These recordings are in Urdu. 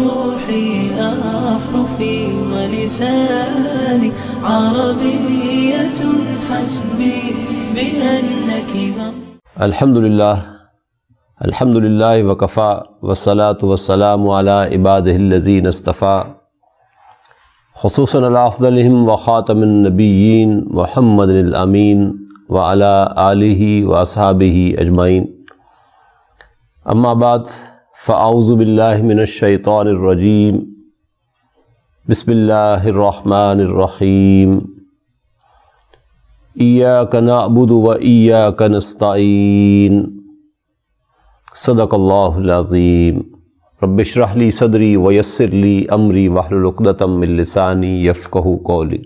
روحي أحرفي ولساني عربية حسبي بأنك الحمد للہ وکفا والصلاة والسلام علی عبادہ الذین اصطفیٰ خصوصاً علی افضلہم وخاتم النبیین محمد الامین وعلی آلہ واصحابہ اجمعین اما بعد فاعوذ باللہ من الشیطان الرجیم بسم اللہ الرحمن الرحیم ایاک نعبد و ایاک نستعین صدق اللہ العظیم رب اشرح لی صدری ویسر لی امری واحلل عقدۃ من لسانی یفقہوا قولی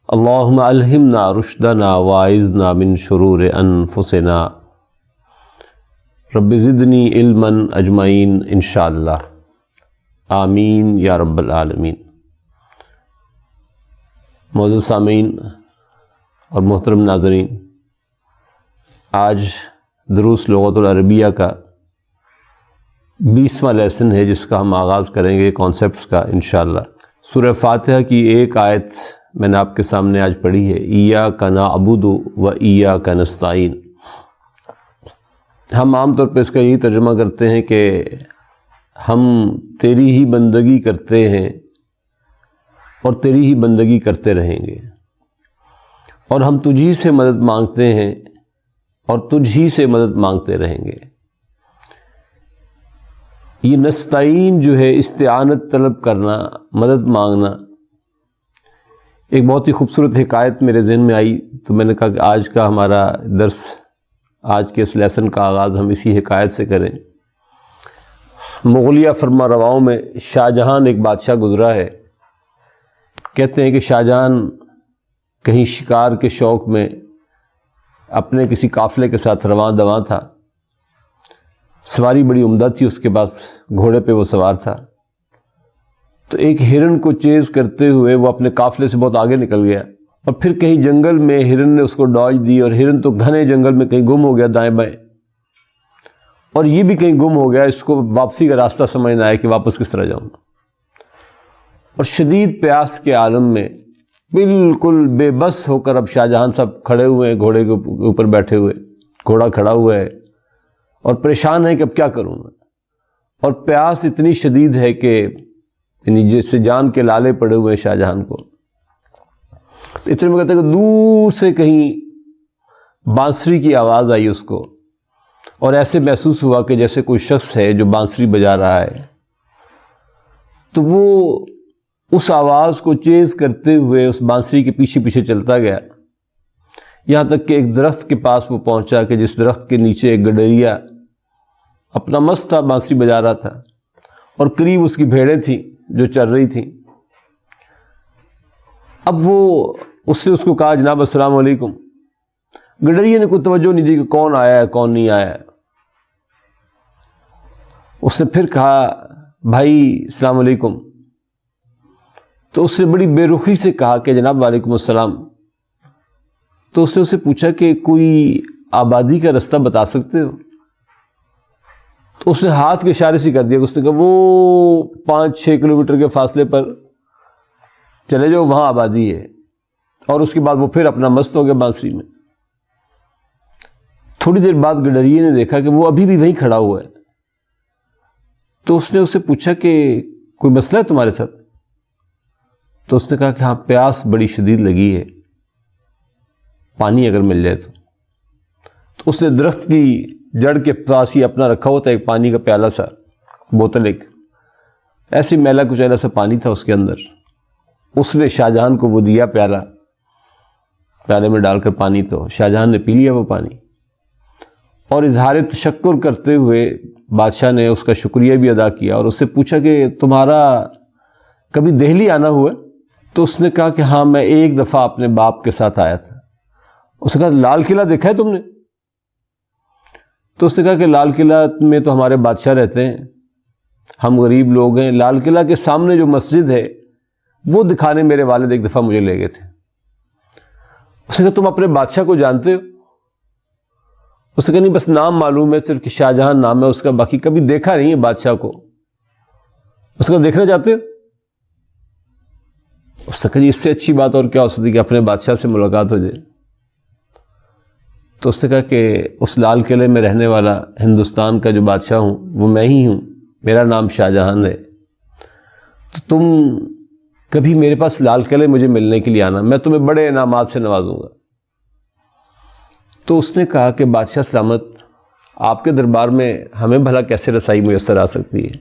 اللہم الہمنا رشدنا واعذنا من شرور انفسنا رب زدنی علما اجمعین انشاءاللہ آمین یا رب العالمین۔ معزز سامعین اور محترم ناظرین، آج دروس لغت العربیہ کا 20واں لیسن ہے جس کا ہم آغاز کریں گے کانسیپٹس کا انشاءاللہ۔ سورہ فاتحہ کی ایک آیت میں نے آپ کے سامنے آج پڑھی ہے، ایاک نعبد و ایاک نستعین۔ ہم عام طور پہ اس کا یہی ترجمہ کرتے ہیں کہ ہم تیری ہی بندگی کرتے ہیں اور تیری ہی بندگی کرتے رہیں گے، اور ہم تجھی سے مدد مانگتے ہیں اور تجھ ہی سے مدد مانگتے رہیں گے۔ یہ نستعین جو ہے استعانت طلب کرنا، مدد مانگنا، ایک بہت ہی خوبصورت حکایت میرے ذہن میں آئی تو میں نے کہا کہ آج کا ہمارا درس، آج کے اس لیسن کا آغاز ہم اسی حکایت سے کریں۔ مغلیہ فرما رواؤں میں شاہ جہان ایک بادشاہ گزرا ہے۔ کہتے ہیں کہ شاہ جہان کہیں شکار کے شوق میں اپنے کسی قافلے کے ساتھ رواں دواں تھا، سواری بڑی عمدہ تھی اس کے پاس، گھوڑے پہ وہ سوار تھا، تو ایک ہرن کو چیز کرتے ہوئے وہ اپنے قافلے سے بہت آگے نکل گیا، اور پھر کہیں جنگل میں ہرن نے اس کو ڈاج دی، اور ہرن تو گھنے جنگل میں کہیں گم ہو گیا دائیں بائیں، اور یہ بھی کہیں گم ہو گیا، اس کو واپسی کا راستہ سمجھ نہ آیا کہ واپس کس طرح جاؤں۔ اور شدید پیاس کے عالم میں بالکل بے بس ہو کر اب شاہ جہان صاحب کھڑے ہوئے ہیں، گھوڑے کے اوپر بیٹھے ہوئے، گھوڑا کھڑا ہوا ہے اور پریشان ہے کہ اب کیا کروں میں، اور پیاس اتنی شدید ہے کہ یعنی جیسے جان کے لالے پڑے ہوئے ہیں شاہ جہان کو۔ اتنے میں کہتے ہیں کہ دور سے کہیں بانسری کی آواز آئی اس کو، اور ایسے محسوس ہوا کہ جیسے کوئی شخص ہے جو بانسری بجا رہا ہے، تو وہ اس آواز کو چیز کرتے ہوئے اس بانسری کے پیچھے پیچھے چلتا گیا، یہاں تک کہ ایک درخت کے پاس وہ پہنچا کہ جس درخت کے نیچے ایک گڈریا اپنا مست تھا، بانسری بجا رہا تھا، اور قریب اس کی بھیڑیں تھیں جو چر رہی تھیں۔ اب وہ اس سے اس کو کہا جناب السلام علیکم۔ گڈریے نے کوئی توجہ نہیں دی کہ کون آیا ہے کون نہیں آیا ہے۔ اس نے پھر کہا بھائی السلام علیکم، تو اس نے بڑی بے رخی سے کہا کہ جناب وعلیکم السلام۔ تو اس نے اسے پوچھا کہ کوئی آبادی کا رستہ بتا سکتے ہو؟ تو اس نے ہاتھ کے اشارے سے کر دیا، اس نے کہا وہ 5-6 کلومیٹر کے فاصلے پر چلے جاؤ، وہاں آبادی ہے۔ اور اس کے بعد وہ پھر اپنا مست ہو گیا بانسری میں۔ تھوڑی دیر بعد گڈریے نے دیکھا کہ وہ ابھی بھی وہیں کھڑا ہوا ہے، تو اس نے اسے پوچھا کہ کوئی مسئلہ ہے تمہارے ساتھ؟ تو اس نے کہا کہ ہاں پیاس بڑی شدید لگی ہے، پانی اگر مل جائے تو۔ اس نے درخت کی جڑ کے پاس ہی اپنا رکھا ہوا تھا ایک پانی کا پیالہ سا، بوتل ایک، ایسی میلا کچیلا سا پانی تھا اس کے اندر۔ اس نے شاہ جہان کو وہ دیا پیالے میں ڈال کر پانی، تو شاہ جہان نے پی لیا وہ پانی، اور اظہار تشکر کرتے ہوئے بادشاہ نے اس کا شکریہ بھی ادا کیا، اور اس سے پوچھا کہ تمہارا کبھی دہلی آنا ہوا؟ تو اس نے کہا کہ ہاں میں ایک دفعہ اپنے باپ کے ساتھ آیا تھا۔ اس نے کہا لال قلعہ دیکھا ہے تم نے؟ تو اس نے کہا کہ لال قلعہ میں تو ہمارے بادشاہ رہتے ہیں، ہم غریب لوگ ہیں، لال قلعہ کے سامنے جو مسجد ہے وہ دکھانے میرے والد ایک دفعہ مجھے لے گئے تھے۔ اس نے کہا تم اپنے بادشاہ کو جانتے ہو؟ اس نے کہا نہیں، بس نام معلوم ہے صرف کہ شاہ جہان نام ہے اس کا، باقی کبھی دیکھا نہیں ہے بادشاہ کو۔ اس کو دیکھنا چاہتے ہو؟ اس نے کہا جی اس سے اچھی بات اور کیا ہو سکتی کہ اپنے بادشاہ سے ملاقات ہو جائے. تو اس نے کہا کہ اس لال قلعے میں رہنے والا ہندوستان کا جو بادشاہ ہوں وہ میں ہی ہوں، میرا نام شاہ جہان ہے. تو تم کبھی میرے پاس لال قلعے مجھے ملنے کے لیے آنا، میں تمہیں بڑے انعامات سے نوازوں گا. تو اس نے کہا کہ بادشاہ سلامت، آپ کے دربار میں ہمیں بھلا کیسے رسائی میسر آ سکتی ہے؟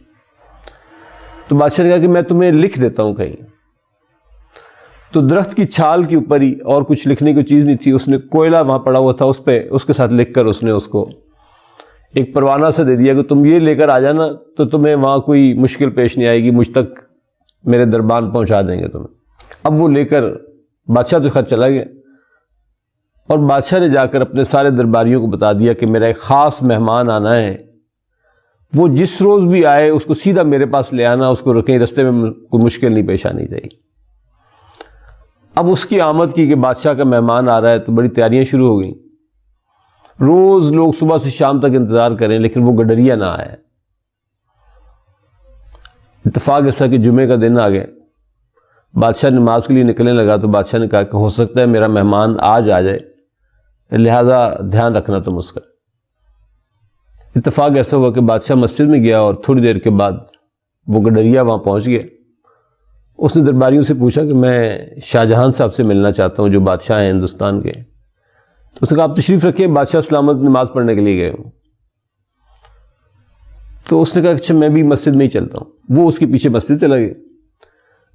تو بادشاہ نے کہا کہ میں تمہیں لکھ دیتا ہوں کہیں. تو درخت کی چھال کے اوپر ہی، اور کچھ لکھنے کی چیز نہیں تھی، اس نے کوئلہ وہاں پڑا ہوا تھا، اس پہ اس کے ساتھ لکھ کر اس نے اس کو ایک پروانہ سے دے دیا کہ تم یہ لے کر آ جانا تو تمہیں وہاں کوئی مشکل پیش نہیں آئے گی، مجھ تک میرے دربان پہنچا دیں گے تمہیں. اب وہ لے کر بادشاہ تو خیر چلا گیا، اور بادشاہ نے جا کر اپنے سارے درباریوں کو بتا دیا کہ میرا ایک خاص مہمان آنا ہے، وہ جس روز بھی آئے اس کو سیدھا میرے پاس لے آنا، اس کو کہیں رستے میں کوئی مشکل نہیں پیش آنی چاہیے. اب اس کی آمد کی کہ بادشاہ کا مہمان آ رہا ہے تو بڑی تیاریاں شروع ہو گئیں. روز لوگ صبح سے شام تک انتظار کریں لیکن وہ گڈریا نہ آیا. اتفاق ایسا کہ جمعے کا دن آ گیا، بادشاہ نماز کے لیے نکلنے لگا تو بادشاہ نے کہا کہ ہو سکتا ہے میرا مہمان آج آ جائے، لہذا دھیان رکھنا تم اس کا. اتفاق ایسا ہوا کہ بادشاہ مسجد میں گیا اور تھوڑی دیر کے بعد وہ گڈریا وہاں پہنچ گیا. اس نے درباریوں سے پوچھا کہ میں شاہ جہان صاحب سے ملنا چاہتا ہوں جو بادشاہ ہیں ہندوستان کے. تو اس نے کہا آپ تشریف رکھیں، بادشاہ سلامت نماز پڑھنے کے لیے گئے ہوں. تو اس نے کہا اچھا میں بھی مسجد میں ہی چلتا ہوں. وہ اس کے پیچھے مسجد چلا گیا.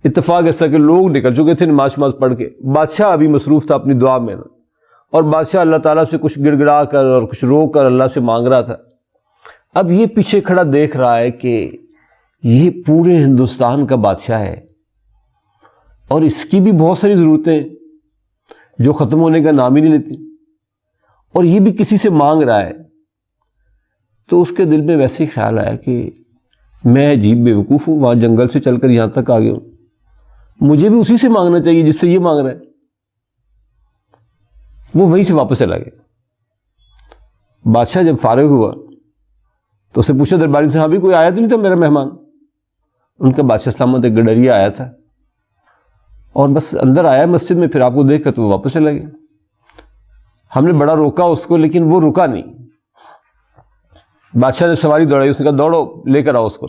اتفاق ایسا کہ لوگ نکل چکے تھے نماز پڑھ کے، بادشاہ ابھی مصروف تھا اپنی دعا میں، اور بادشاہ اللہ تعالیٰ سے کچھ گڑ گڑا کر اور کچھ رو کر اللہ سے مانگ رہا تھا. اب یہ پیچھے کھڑا دیکھ رہا ہے کہ یہ پورے ہندوستان کا بادشاہ ہے اور اس کی بھی بہت ساری ضرورتیں ہیں جو ختم ہونے کا نام ہی نہیں لیتی، اور یہ بھی کسی سے مانگ رہا ہے. تو اس کے دل میں ویسے ہی خیال آیا کہ میں عجیب بے وقوف ہوں، وہاں جنگل سے چل کر یہاں تک آ گیا ہوں، مجھے بھی اسی سے مانگنا چاہیے جس سے یہ مانگ رہا ہے. وہ وہیں سے واپس چلا گیا. بادشاہ جب فارغ ہوا تو اس نے پوچھا درباری سے، ہاں بھی کوئی آیا تو نہیں تھا میرا مہمان؟ ان کا بادشاہ سلامت ایک گڈریا آیا تھا اور بس اندر آیا مسجد میں، پھر آپ کو دیکھ کر تو وہ واپس چلا گیا. ہم نے بڑا روکا اس کو لیکن وہ رکا نہیں. بادشاہ نے سواری دوڑائی، اس نے کہا دوڑو لے کر آؤ اس کو.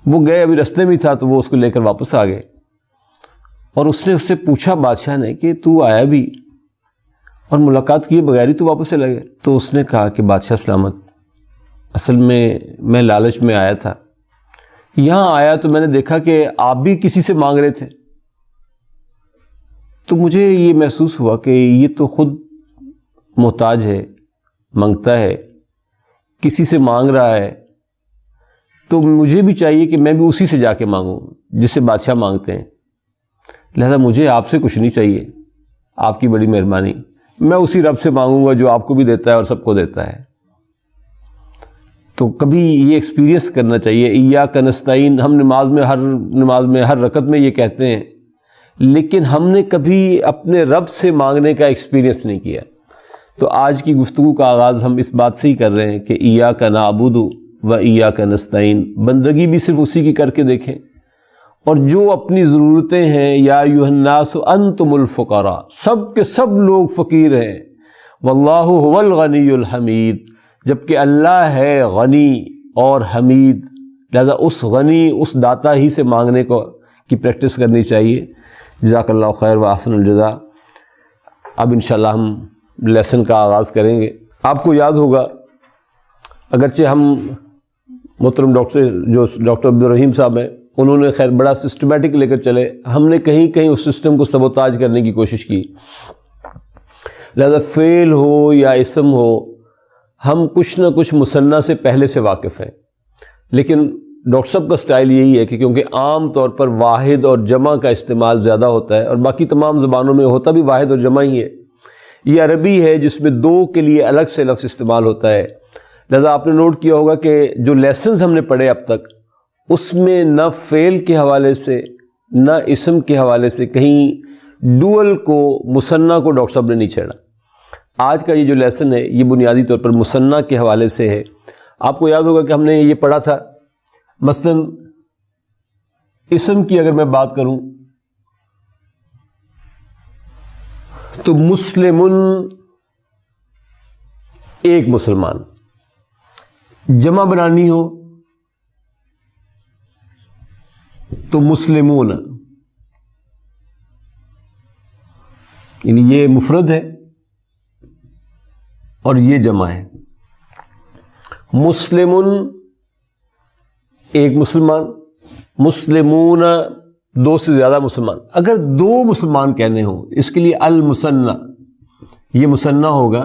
وہ گئے، ابھی رستے میں تھا تو وہ اس کو لے کر واپس آ گئے. اور اس نے اس سے پوچھا بادشاہ نے کہ تو آیا بھی اور ملاقات کیے بغیر ہی تو واپس چلا گیا؟ تو اس نے کہا کہ بادشاہ سلامت، اصل میں لالچ میں آیا تھا، یہاں آیا تو میں نے دیکھا کہ آپ بھی کسی سے مانگ رہے تھے، تو مجھے یہ محسوس ہوا کہ یہ تو خود محتاج ہے، مانگتا ہے، کسی سے مانگ رہا ہے، تو مجھے بھی چاہیے کہ میں بھی اسی سے جا کے مانگوں جس سے بادشاہ مانگتے ہیں. لہذا مجھے آپ سے کچھ نہیں چاہیے، آپ کی بڑی مہربانی، میں اسی رب سے مانگوں گا جو آپ کو بھی دیتا ہے اور سب کو دیتا ہے. تو کبھی یہ ایکسپیرینس کرنا چاہیے. ایاک نستعین ہم نماز میں ہر رکعت میں یہ کہتے ہیں، لیکن ہم نے کبھی اپنے رب سے مانگنے کا ایکسپیرینس نہیں کیا. تو آج کی گفتگو کا آغاز ہم اس بات سے ہی کر رہے ہیں کہ ایاک نعبد و ایاک نستعین، بندگی بھی صرف اسی کی کر کے دیکھیں، اور جو اپنی ضرورتیں ہیں، یا ایھا الناس انتم الفقراء، سب کے سب لوگ فقیر ہیں، واللہ هو الغنی الحمید، جبکہ اللہ ہے غنی اور حمید. لہذا اس غنی، اس داتا ہی سے مانگنے کی پریکٹس کرنی چاہیے. جزاک اللہ خیر و احسن الجزاء. اب انشاءاللہ ہم لیسن کا آغاز کریں گے. آپ کو یاد ہوگا، اگرچہ ہم محترم ڈاکٹر عبدالرحیم صاحب ہیں، انہوں نے خیر بڑا سسٹمیٹک لے کر چلے، ہم نے کہیں اس سسٹم کو سبوتاج کرنے کی کوشش کی. لہذا فعل ہو یا اسم ہو، ہم کچھ نہ کچھ مثنیٰ سے پہلے سے واقف ہیں، لیکن ڈاکٹر صاحب کا سٹائل یہی ہے کہ کیونکہ عام طور پر واحد اور جمع کا استعمال زیادہ ہوتا ہے، اور باقی تمام زبانوں میں ہوتا بھی واحد اور جمع ہی ہے، یہ عربی ہے جس میں دو کے لیے الگ سے لفظ استعمال ہوتا ہے. لہذا آپ نے نوٹ کیا ہوگا کہ جو لیسنز ہم نے پڑھے اب تک، اس میں نہ فعل کے حوالے سے نہ اسم کے حوالے سے کہیں ڈوئل کو، مثنیٰ کو ڈاکٹر صاحب نے نہیں چھیڑا. آج کا یہ جو لیسن ہے یہ بنیادی طور پر مثنیٰ کے حوالے سے ہے. آپ کو یاد ہوگا کہ ہم نے یہ پڑھا تھا مثلا اسم کی اگر میں بات کروں تو مسلمن ایک مسلمان، جمع بنانی ہو تو مسلمون، یعنی یہ مفرد ہے اور یہ جمع ہے. مسلمن ایک مسلمان، مسلمون دو سے زیادہ مسلمان. اگر دو مسلمان کہنے ہوں اس کے لیے المثنى، یہ مثنیٰ ہوگا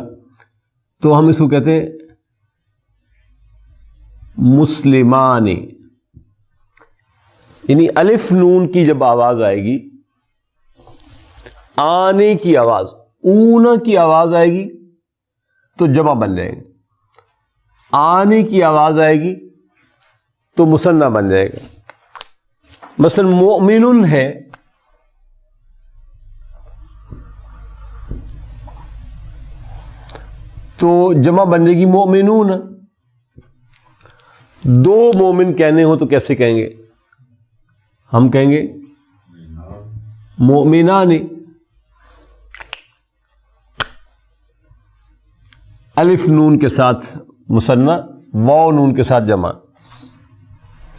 تو ہم اس کو کہتے ہیں مسلمان. یعنی الف نون کی جب آواز آئے گی، آنے کی آواز، اونا کی آواز آئے گی تو جمع بن جائے گا، آنے کی آواز آئے گی تو مثنیٰ بن جائے گا. مثلا مؤمن ہے تو جمع بن جائے گی مؤمنون. دو مومن کہنے ہو تو کیسے کہیں گے؟ ہم کہیں گے مؤمنان. الف نون کے ساتھ مثنیٰ، واو نون کے ساتھ جمع.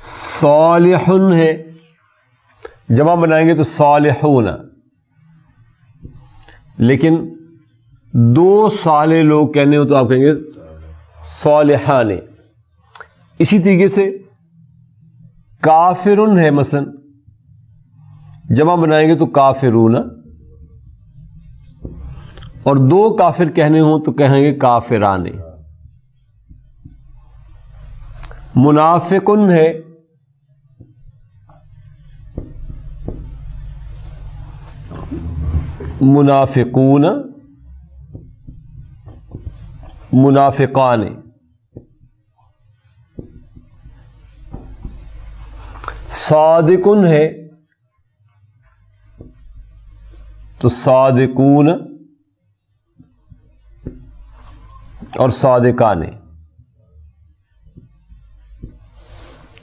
صالحن ہے، جمع بنائیں گے تو صالحون. لیکن دو صالح لوگ کہنے ہو تو آپ کہیں گے صالحان. اسی طریقے سے کافرن ہے مثلا، جمع بنائیں گے تو کافرون. اور دو کافر کہنے ہوں تو کہیں گے کافران. منافقن ہے، منافقون، منافقان. صادقن ہے تو صادقون اور صادقان.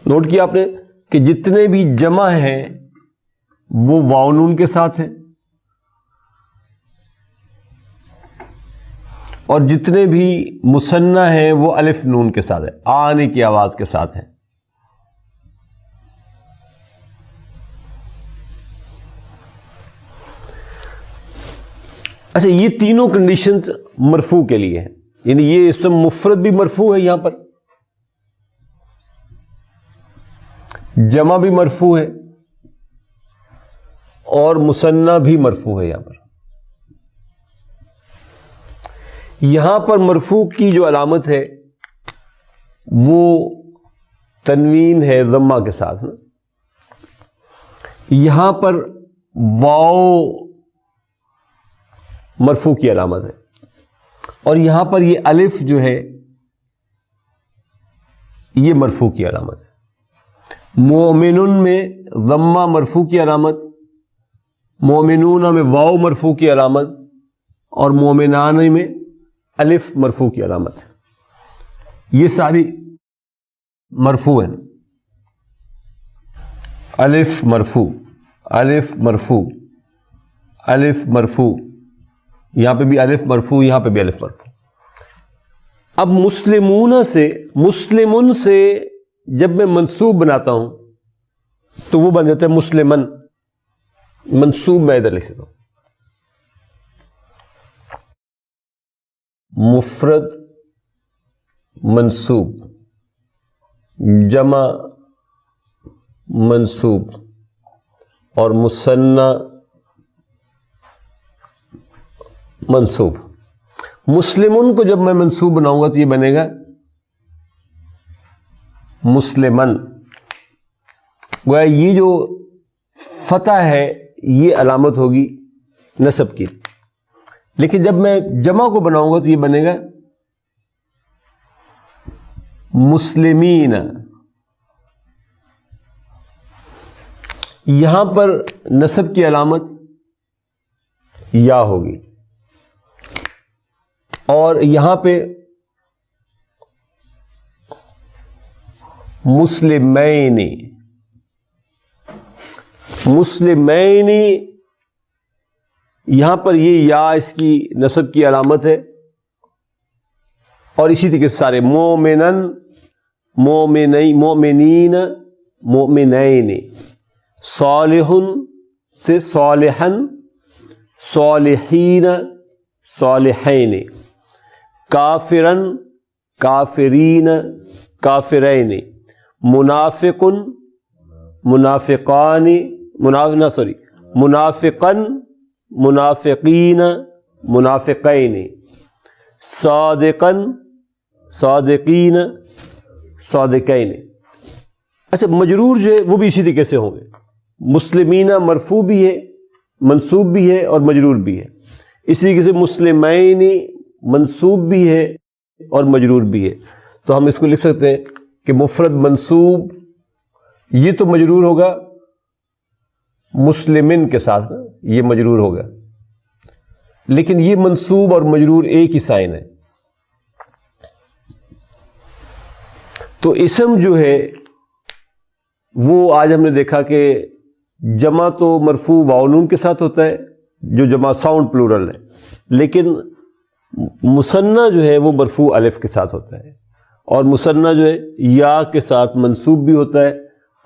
نوٹ کیا آپ نے کہ جتنے بھی جمع ہیں وہ واو نون کے ساتھ ہیں، اور جتنے بھی مثنیٰ ہیں وہ الف نون کے ساتھ ہے، آنے کی آواز کے ساتھ ہیں. اچھا، یہ تینوں کنڈیشنز مرفوع کے لیے ہیں. یعنی یہ اسم مفرد بھی مرفوع ہے، یہاں پر جمع بھی مرفوع ہے اور مثنیٰ بھی مرفوع ہے. یہاں پر مرفوع کی جو علامت ہے وہ تنوین ہے ضمہ کے ساتھ نا. یہاں پر واو مرفوع کی علامت ہے، اور یہاں پر یہ الف جو ہے یہ مرفوع کی علامت ہے. مومنون میں ضمہ مرفوع کی علامت، مومنون میں واو مرفوع کی علامت، اور مومنان میں الف مرفوع کی علامت ہے. یہ ساری مرفوع ہیں. الف مرفوع، الف مرفوع، الف مرفوع، یہاں پہ بھی الف مرفوع، یہاں پہ بھی الف مرفوع. اب مسلمون سے جب میں منصوب بناتا ہوں تو وہ بن جاتا ہے مسلمن. منصوب میں ادھر لکھ دیتا ہوں، مفرد منصوب، جمع منصوب، اور مثنیٰ منصوب. مسلمن کو جب میں منصوب بناؤں گا تو یہ بنے گا مسلمن. گویا یہ جو فتح ہے یہ علامت ہوگی نصب کی. لیکن جب میں جمع کو بناؤں گا تو یہ بنے گا مسلمین. یہاں پر نصب کی علامت یا ہوگی، اور یہاں پہ مسلمین، مسلمین یہاں پر یہ یا اس کی نسب کی علامت ہے، اور اسی طریقے سے سارے مومنن، مومنین، مومنین، صالح سے صالحن، صالحین، صالحین، کافرن، کافرین، کافرین، منافق، منافقان، منافقن، منافقین، منافقین، صادقن، صادقین، صادقین۔ اچھا مجرور جو ہے وہ بھی اسی طریقے سے ہوں گے، مسلمین مرفوع بھی ہے، منصوب بھی ہے اور مجرور بھی ہے، اسی طریقے سے مسلمین منصوب بھی ہے اور مجرور بھی ہے۔ تو ہم اس کو لکھ سکتے ہیں کہ مفرد منصوب یہ تو مجرور ہوگا مسلمن کے ساتھ، یہ مجرور ہوگا، لیکن یہ منصوب اور مجرور ایک ہی سائن ہے۔ تو اسم جو ہے وہ آج ہم نے دیکھا کہ جمع تو مرفوع واو نون کے ساتھ ہوتا ہے جو جمع ساؤنڈ پلورل ہے، لیکن مثنیٰ جو ہے وہ مرفوع الف کے ساتھ ہوتا ہے، اور مثنیٰ جو ہے یا کے ساتھ منصوب بھی ہوتا ہے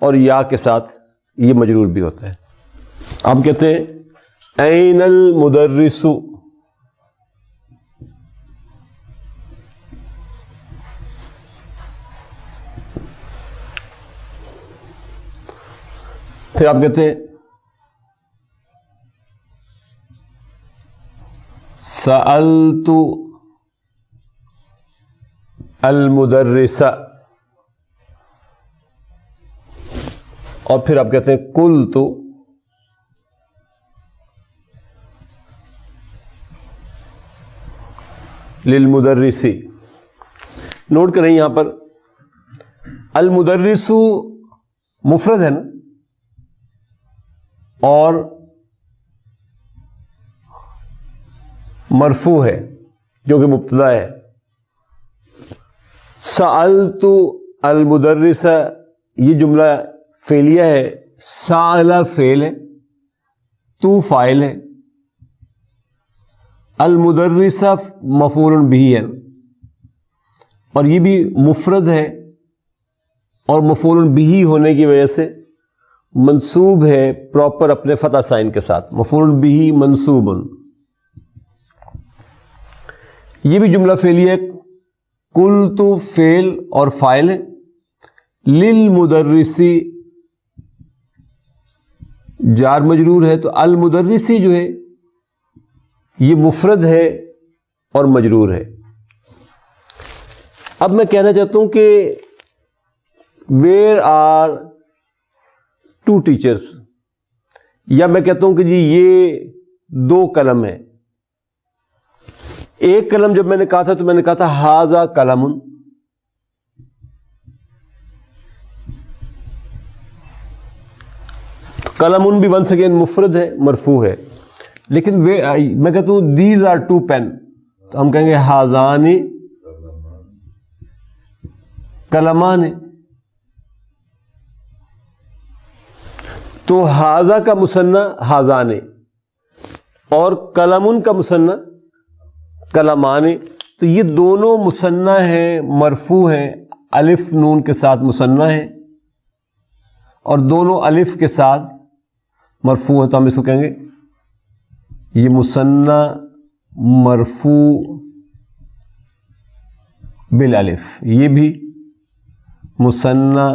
اور یا کے ساتھ یہ مجرور بھی ہوتا ہے۔ آپ کہتے ہیں این المدرس، پھر آپ کہتے ہیں سألت المدرس، اور پھر آپ کہتے ہیں قلت للمدرس۔ نوٹ کریں یہاں پر المدرس مفرد ہے نا، اور مرفوع ہے جو کہ مبتدا ہے۔ سألت المدرس یہ جملہ فعلیہ ہے، سأل فعل ہے، تو فاعل ہے، المدرس مفعول بہ ہے، اور یہ بھی مفرد ہے اور مفعول بہ ہونے کی وجہ سے منصوب ہے پراپر اپنے فتح سائن کے ساتھ، مفعول بہ منصوب۔ یہ بھی جملہ فعلیہ ہے، قلت فعل اور فاعل ہے، للمدرسی جار مجرور ہے، تو المدرسی جو ہے یہ مفرد ہے اور مجرور ہے۔ اب میں کہنا چاہتا ہوں کہ ویئر آر ٹو ٹیچرس، یا میں کہتا ہوں کہ جی یہ دو قلم ہے۔ ایک قلم جب میں نے کہا تھا تو میں نے کہا تھا ھذا قلم، قلم بھی ونس اگین مفرد ہے، مرفوع ہے، لیکن میں کہتا ہوں دیز آر ٹو پین، تو ہم کہیں گے ھذان قلمان۔ تو ھذا کا مثنیٰ ھذان اور قلم کا مثنیٰ قلمان، تو یہ دونوں مثنیٰ ہیں، مرفوع ہیں، الف نون کے ساتھ مثنیٰ ہیں، اور دونوں الف کے ساتھ مرفوع ہیں، تو ہم اس کو کہیں گے یہ مثنیٰ مرفوع بالالف، یہ بھی مثنیٰ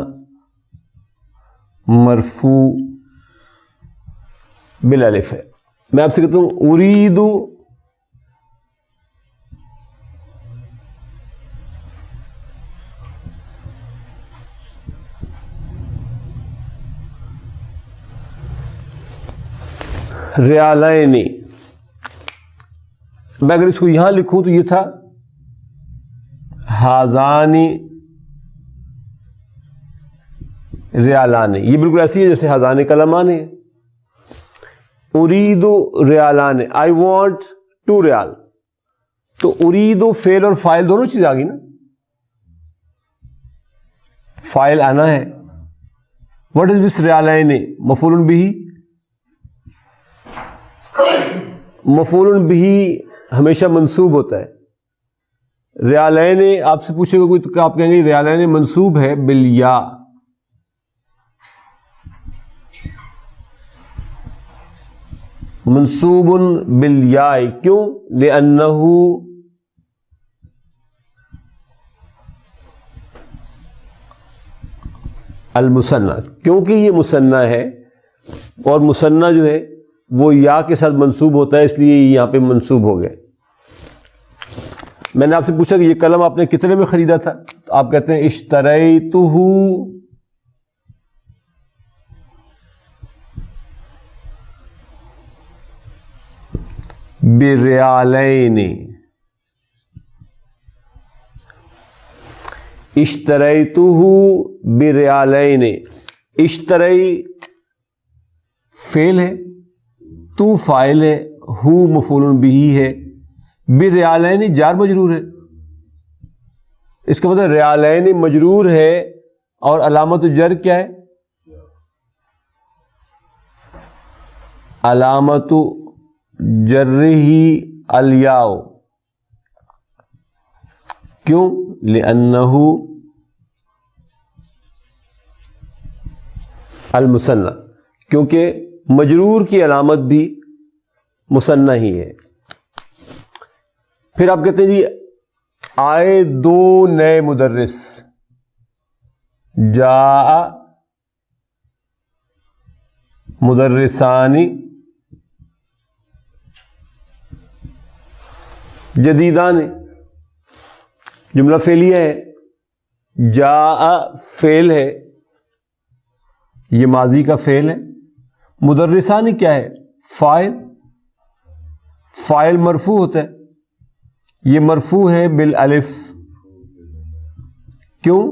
مرفوع بالالف ہے۔ میں آپ سے کہتا ہوں اريد ریالین، میں اگر اس کو یہاں لکھوں تو یہ تھا ھذان ریالان، یہ بالکل ایسی ہے جیسے ھذان قلمان ہے۔ اريد ریالان، آئی وانٹ 2 ریال، تو اريد فعل اور فاعل دونوں چیز آ گئی نا۔ فائل آنا ہے. واٹ از دس ریالین؟ مفعول بہ. مفعول بہ ہمیشہ منصوب ہوتا ہے. ریالین آپ سے پوچھے گا کوئی تو آپ کہیں گے ریالین منصوب ہے بالیا. منصوب بالیاء. کیوں؟ لأنہ المثنى، کیونکہ یہ مثنیٰ ہے اور مثنیٰ جو ہے وہ یا کے ساتھ منصوب ہوتا ہے، اس لیے یہاں پہ منصوب ہو گئے. میں نے آپ سے پوچھا کہ یہ قلم آپ نے کتنے میں خریدا تھا؟ تو آپ کہتے ہیں اشتریتہ بریالین. اشتریتہ بریالین. اشتری فعل ہے، تو فاعل ہے، ہو مفعول بہ ہے، بریالین جار مجرور ہے. اس کا مطلب ریالین مجرور ہے اور علامت جر کیا ہے؟ علامت جرہ الیاء. کیوں؟ لأنہ المثنى، کیونکہ مجرور کی علامت بھی مثنیٰ ہی ہے. پھر آپ کہتے ہیں جی آئے دو نئے مدرس. جاء مدرسانی جدیدان. جملہ فعلیہ ہے. جاء فعل ہے، یہ ماضی کا فعل ہے. مدرسانی کیا ہے؟ فاعل. فاعل مرفوع ہوتا ہے، یہ مرفوع ہے بالالف. کیوں؟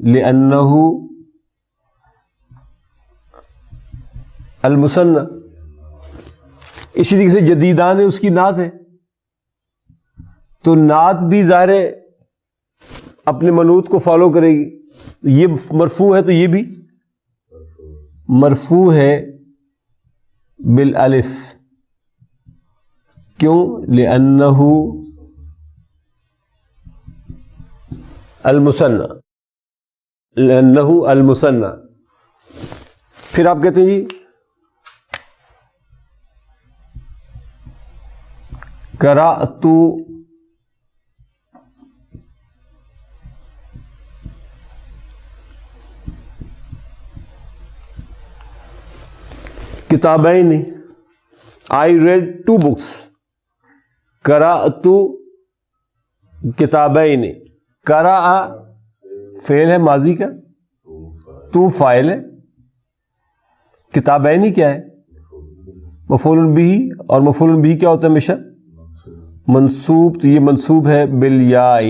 لأنہ المثنى. اسی طریقے سے جدیدان اس کی نعت ہے، تو نعت بھی ظاہر ہے اپنے منعوت کو فالو کرے گی. یہ مرفوع ہے تو یہ بھی مرفوع ہے بالالف. کیوں؟ لأنہ المثنى. لأنہ المثنى. پھر آپ کہتے ہیں جی قرأت کتابین. I read 2 books. قرأت کتابین. قرأ فعل ہے ماضی کا، تو فاعل ہے. کتابین کیا ہے؟ مفعول بہ. اور مفعول بہ کیا ہوتا ہے ہمیشہ؟ منصوب. تو یہ منصوب ہے بالیاء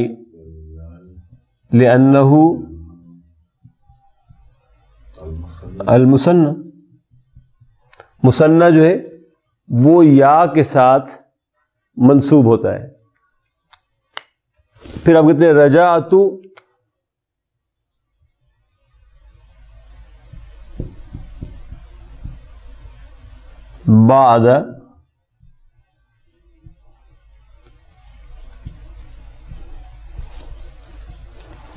لأنہ المثنى. مثنیٰ جو ہے وہ یا کے ساتھ منصوب ہوتا ہے. پھر آپ کہتے ہیں رجعت بعد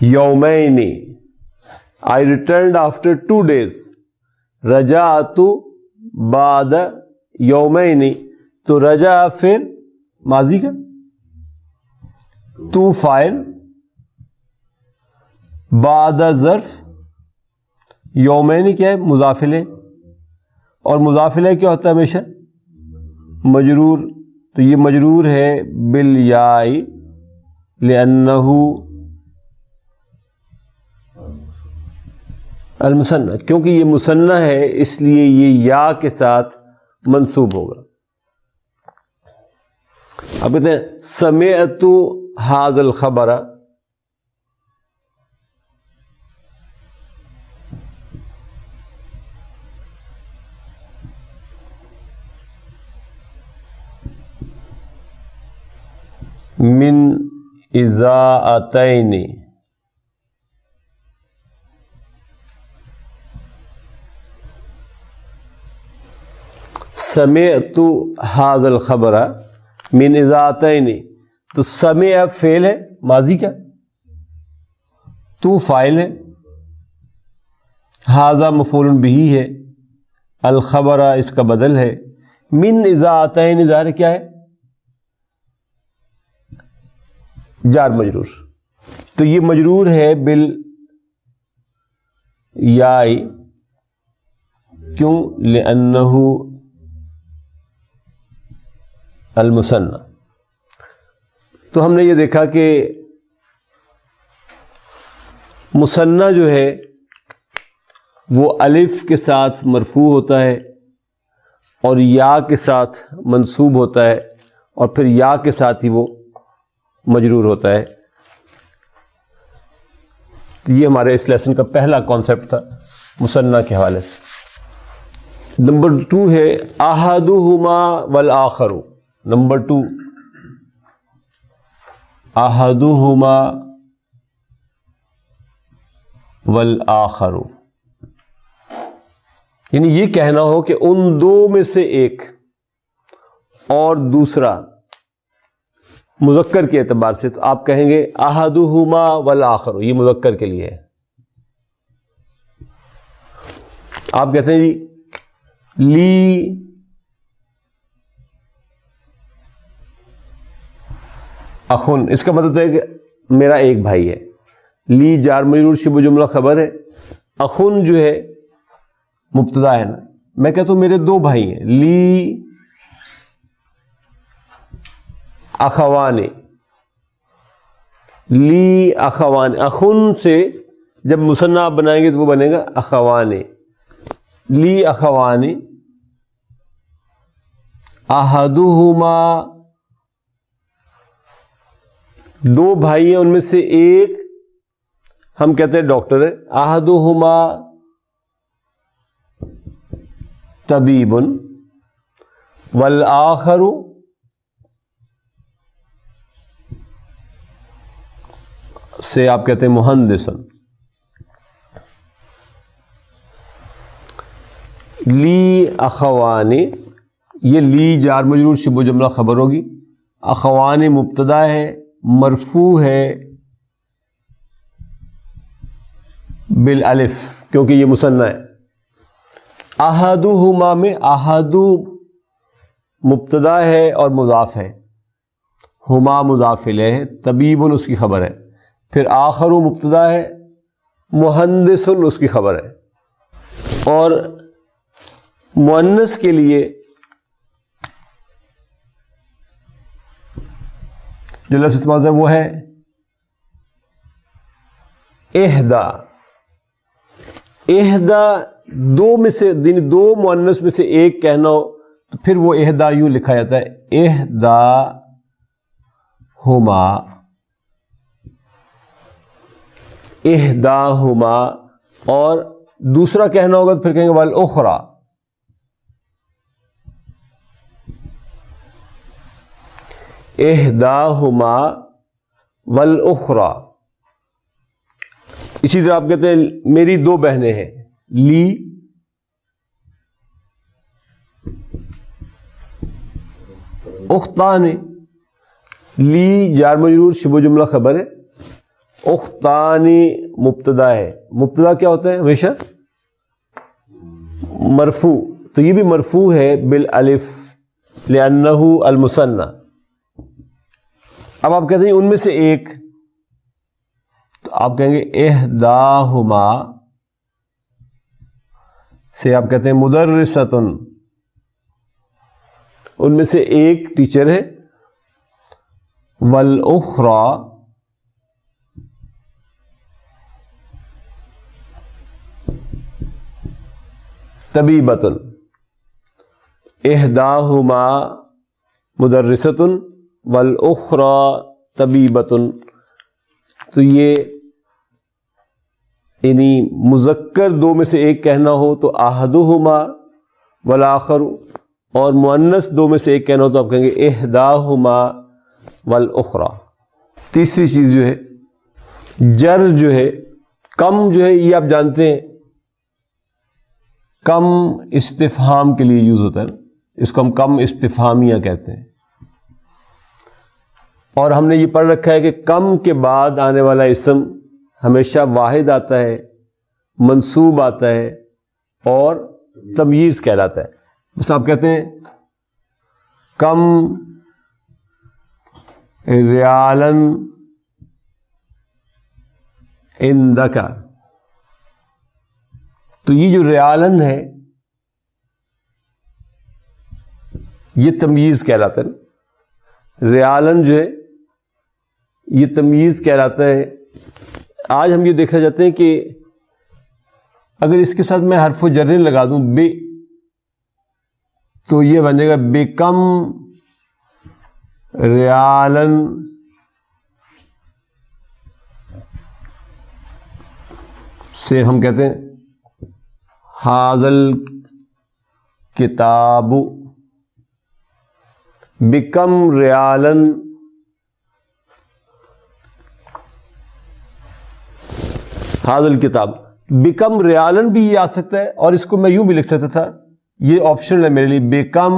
یومین. I returned after 2 days. رجعت بعد یومین. تو رجع فعل ماضی کا، تو فاعل، بعد ظرف، یومین کیا ہے؟ مضاف الیہ. اور مضاف الیہ کیا ہوتا ہے ہمیشہ؟ مجرور. تو یہ مجرور ہے بالیاء لأنہ المثنى. کیونکہ یہ مثنیٰ ہے اس لیے یہ یا کے ساتھ منصوب ہوگا. اب کہتے ہیں سمعت ھذا الخبر. من اضاءتین. سمعت ھذا الخبر من اذاعتین، تو سمع فعل ہے ماضی کا، تو فاعل ہے، ھذا مفعول بہ ہے، الخبر اس کا بدل ہے، من اذاعتین ظاہر کیا ہے، جار مجرور، تو یہ مجرور ہے بال یاء، کیوں؟ لأنہ المثنى۔ تو ہم نے یہ دیکھا کہ مثنیٰ جو ہے وہ الف کے ساتھ مرفوع ہوتا ہے اور یا کے ساتھ منصوب ہوتا ہے اور پھر یا کے ساتھ ہی وہ مجرور ہوتا ہے۔ یہ ہمارے اس لیسن کا پہلا کانسیپٹ تھا مثنیٰ کے حوالے سے۔ نمبر 2 ہے احدہما والآخر۔ نمبر 2 احدہما والآخر، یعنی یہ کہنا ہو کہ ان دو میں سے ایک اور دوسرا مذکر کے اعتبار سے، تو آپ کہیں گے احدہما والآخر، یہ مذکر کے لیے ہے۔ آپ کہتے ہیں جی لی اخن، اس کا مطلب ہے کہ میرا ایک بھائی ہے۔ لی جار مجرور شبہ جملہ خبر ہے، اخن جو ہے مبتدا ہے نا۔ میں کہتا ہوں میرے 2 بھائی ہیں، لی اخوان، لی اخوان، اخن سے جب مثنیٰ آپ بنائیں گے تو وہ بنے گا اخوان، لی اخوان احدہما، 2 بھائی ہیں ان میں سے ایک ہم کہتے ہیں ڈاکٹر ہے، احدہما طبیب والآخر سے آپ کہتے ہیں مہندس۔ لی اخوان، یہ لی جار مجرور شبہ جملہ خبر ہوگی، اخوان مبتدا ہے، مرفوع ہے بالالف کیونکہ یہ مثنیٰ ہے۔ احدہما میں احدو مبتدا ہے اور مضاف ہے، ہما مضاف الیہ ہے، طبیب اس کی خبر ہے، پھر آخر مبتدا ہے، مہندس اس کی خبر ہے۔ اور مؤنث کے لیے جو لفظ استعمال ہے وہ ہے احدا۔ احدا 2 میں سے، یعنی 2 مؤنث میں سے ایک کہنا ہو تو پھر وہ احدا یوں لکھا جاتا ہے احدا ہما، احداہما، اور دوسرا کہنا ہوگا تو پھر کہیں گے والاخری، احداہما والاخری۔ اسی طرح آپ کہتے ہیں میری 2 بہنیں ہیں، لی اختان، لی جار مجرور شبہ جملہ خبر ہے، اختانی مبتدا ہے، مبتدا کیا ہوتا ہے ہمیشہ مرفوع، تو یہ بھی مرفوع ہے بالالف لأنہ المثنى۔ اب آپ کہتے ہیں ان میں سے ایک، تو آپ کہیں گے احداہما سے آپ کہتے ہیں مدرستن، ان میں سے ایک ٹیچر ہے، والاخری طبیبۃ، احداہما مدرسۃ والاخری طبیبۃ۔ تو یہ یعنی مذکر 2 میں سے ایک کہنا ہو تو احدہما والآخر، اور مؤنث 2 میں سے ایک کہنا ہو تو آپ کہیں گے احداہما والاخری۔ تیسری چیز جو ہے جر جو ہے، کم جو ہے یہ آپ جانتے ہیں کم استفہام کے لیے یوز ہوتا ہے، اس کو ہم کم استفہامیہ کہتے ہیں. اور ہم نے یہ پڑھ رکھا ہے کہ کم کے بعد آنے والا اسم ہمیشہ واحد آتا ہے, منصوب آتا ہے اور تمییز کہلاتا ہے. بس آپ کہتے ہیں کم ریالن عندک, تو یہ جو ریالن ہے یہ تمییز کہلاتا ہے. ریالن جو ہے یہ تمییز کہلاتا ہے. آج ہم یہ دیکھنا چاہتے ہیں کہ اگر اس کے ساتھ میں حرف و جر لگا دوں بے, تو یہ بنے گا بیکم ریالن سے ہم کہتے ہیں حاضل کتاب, بیکم ریالن حاضل کتاب. بیکم ریالن بھی یہ آ سکتا ہے, اور اس کو میں یوں بھی لکھ سکتا تھا, یہ آپشنل ہے میرے لیے, بیکم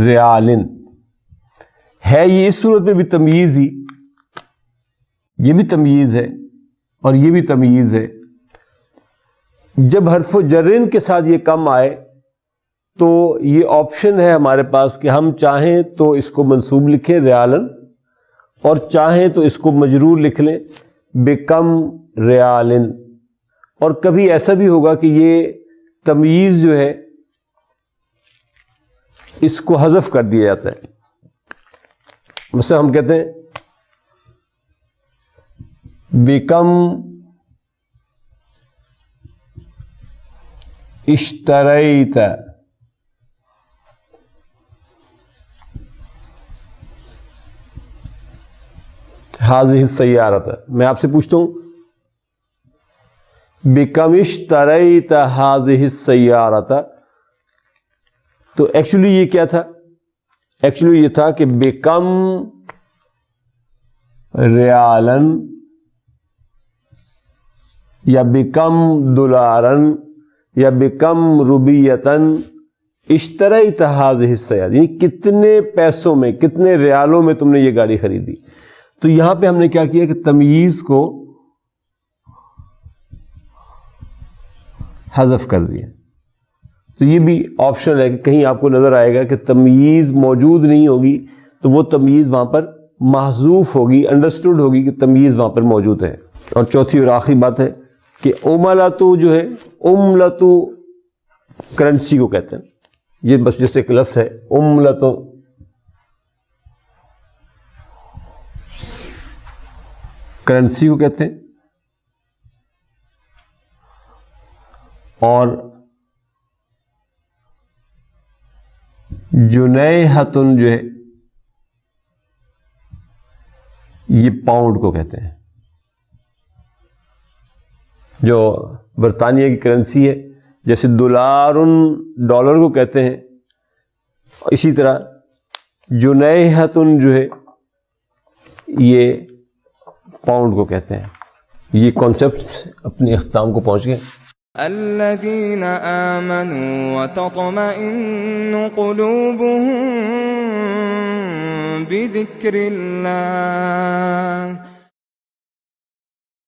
ریالن ہے. یہ اس صورت میں بھی تمییز ہی, یہ بھی تمییز ہے اور یہ بھی تمییز ہے. جب حرف و جرن کے ساتھ یہ کم آئے تو یہ آپشن ہے ہمارے پاس کہ ہم چاہیں تو اس کو منصوب لکھیں ریالن, اور چاہیں تو اس کو مجرور لکھ لیں بیکم ریالن. اور کبھی ایسا بھی ہوگا کہ یہ تمییز جو ہے اس کو حذف کر دیا جاتا ہے. مثلا ہم کہتے ہیں بیکم اشتریت, حاضر السیارۃ. میں آپ سے پوچھتا ہوں بیکم اشتریت حاضر السیارۃ, تو ایکچولی یہ کیا تھا؟ ایکچولی یہ تھا کہ بیکم ریالن یا بیکم دولارن یا بیکم روبیتن اشتریت حاضر السیارۃ, یعنی کتنے پیسوں میں, کتنے ریالوں میں تم نے یہ گاڑی خریدی. تو یہاں پہ ہم نے کیا کیا کہ تمییز کو حذف کر دیا. تو یہ بھی آپشن ہے کہ کہیں آپ کو نظر آئے گا کہ تمییز موجود نہیں ہوگی تو وہ تمییز وہاں پر محذوف ہوگی, انڈرسٹوڈ ہوگی کہ تمییز وہاں پر موجود ہے. اور چوتھی اور آخری بات ہے کہ عملتو جو ہے, عملتو کرنسی کو کہتے ہیں. یہ بس جیسے ایک لفظ ہے عملتو, کرنسی کو کہتے ہیں. اور جنیحتن جو ہے یہ پاؤنڈ کو کہتے ہیں, جو برطانیہ کی کرنسی ہے. جیسے دولارن ڈالر کو کہتے ہیں, اسی طرح جنیحتن جو ہے یہ پاؤنڈ کو کہتے ہیں. یہ کانسیپٹس اپنے اختتام کو پہنچ گئے. الذين آمنوا وتطمئن قلوبهم بذكر الله